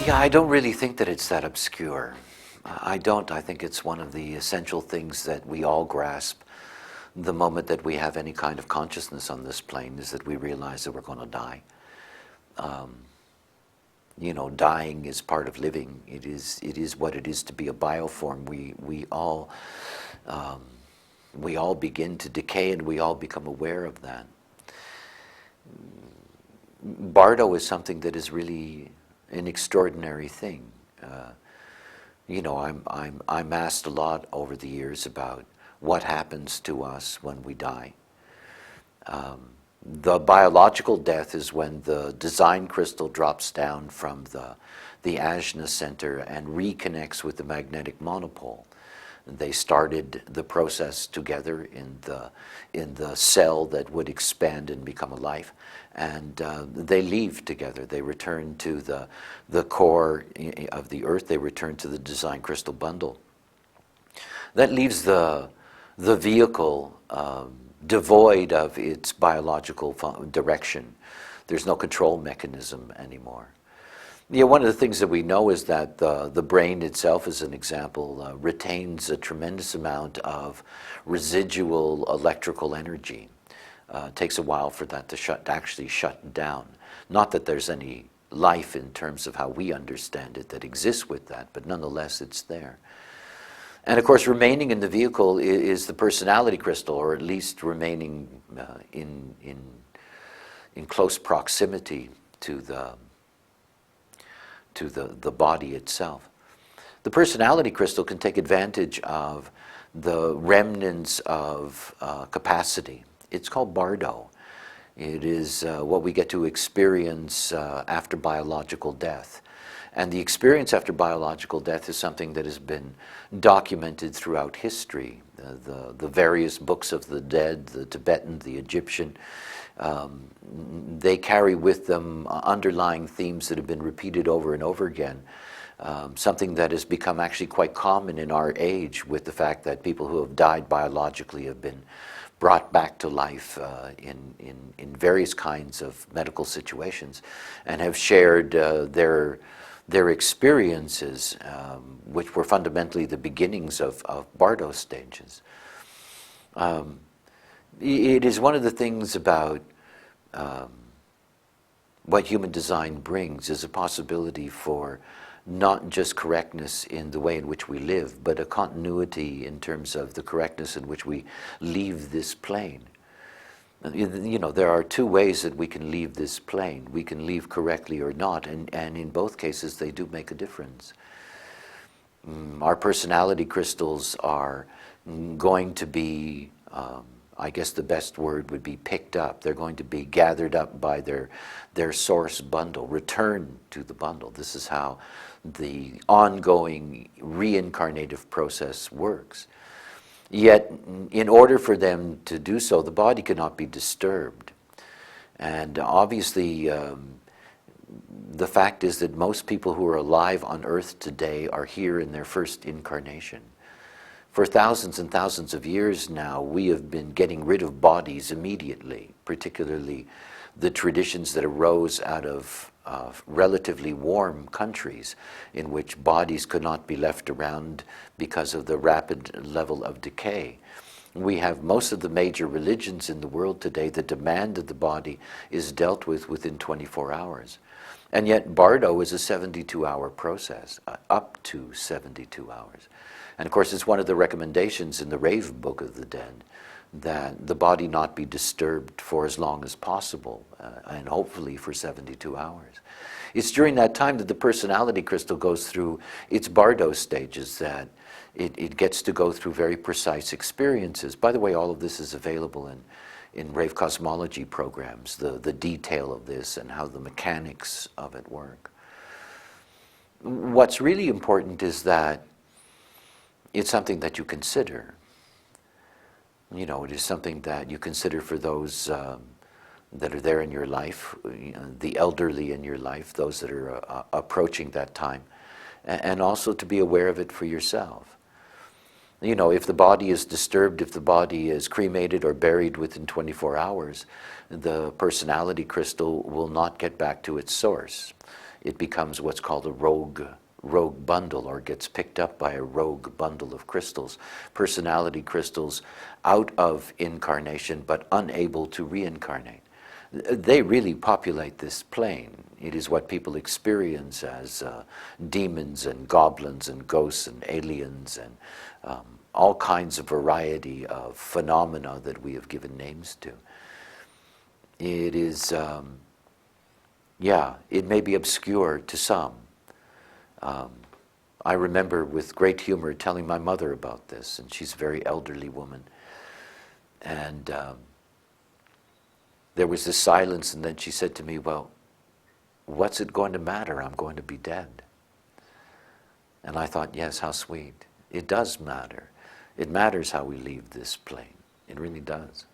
Yeah, I don't really think that it's that obscure. I don't. I think it's one of the essential things that we all grasp the moment that we have any kind of consciousness on this plane, is that we realize that we're going to die. Dying is part of living. It is what it is to be a bioform. We all begin to decay, and we all become aware of that. Bardo is something that is really an extraordinary thing. I'm asked a lot over the years about what happens to us when we die. The biological death is when the design crystal drops down from the ajna center and reconnects with the magnetic monopole. They started the process together in the cell that would expand and become a life, and they leave together. They return to the core of the earth. They return to the design crystal bundle. That leaves the vehicle devoid of its biological direction. There's no control mechanism anymore. Yeah, one of the things that we know is that the brain itself, as an example, retains a tremendous amount of residual electrical energy. It takes a while for that to actually shut down. Not that there's any life in terms of how we understand it that exists with that, but nonetheless it's there. And of course, remaining in the vehicle is the personality crystal, or at least remaining in close proximity to the body itself. The personality crystal can take advantage of the remnants of capacity. It's called Bardo. It is what we get to experience after biological death. And the experience after biological death is something that has been documented throughout history. The various books of the dead, the Tibetan, the Egyptian, they carry with them underlying themes that have been repeated over and over again. Something that has become actually quite common in our age, with the fact that people who have died biologically have been brought back to life in various kinds of medical situations, and have shared their experiences, which were fundamentally the beginnings of Bardo stages. It is one of the things about what human design brings, is a possibility for not just correctness in the way in which we live, but a continuity in terms of the correctness in which we leave this plane. There are two ways that we can leave this plane. We can leave correctly or not, and in both cases they do make a difference. Our personality crystals are going to be, I guess the best word would be picked up. They're going to be gathered up by their source bundle, returned to the bundle. This is how the ongoing reincarnative process works. Yet, in order for them to do so, the body cannot be disturbed. And obviously, the fact is that most people who are alive on Earth today are here in their first incarnation. For thousands and thousands of years now, we have been getting rid of bodies immediately, particularly the traditions that arose out of relatively warm countries in which bodies could not be left around because of the rapid level of decay. We have most of the major religions in the world today that demand that the body is dealt with within 24 hours. And yet Bardo is a 72-hour process, up to 72 hours. And of course, it's one of the recommendations in the Rave Book of the Dead that the body not be disturbed for as long as possible, and hopefully for 72 hours. It's during that time that the personality crystal goes through its Bardo stages, that it gets to go through very precise experiences. By the way, all of this is available in Rave Cosmology programs, the detail of this and how the mechanics of it work. What's really important is that it's something that you consider. It is something that you consider for those that are there in your life, the elderly in your life, those that are approaching that time, and also to be aware of it for yourself. If the body is disturbed, if the body is cremated or buried within 24 hours, the personality crystal will not get back to its source. it becomes what's called a rogue bundle, or gets picked up by a rogue bundle of crystals, personality crystals out of incarnation but unable to reincarnate. They really populate this plane. It is what people experience as demons and goblins and ghosts and aliens and all kinds of variety of phenomena that we have given names to. It is, it may be obscure to some. I remember with great humor telling my mother about this, and she's a very elderly woman. And there was this silence, and then she said to me, well, what's it going to matter? I'm going to be dead. And I thought, yes, how sweet. It does matter. It matters how we leave this plane. It really does.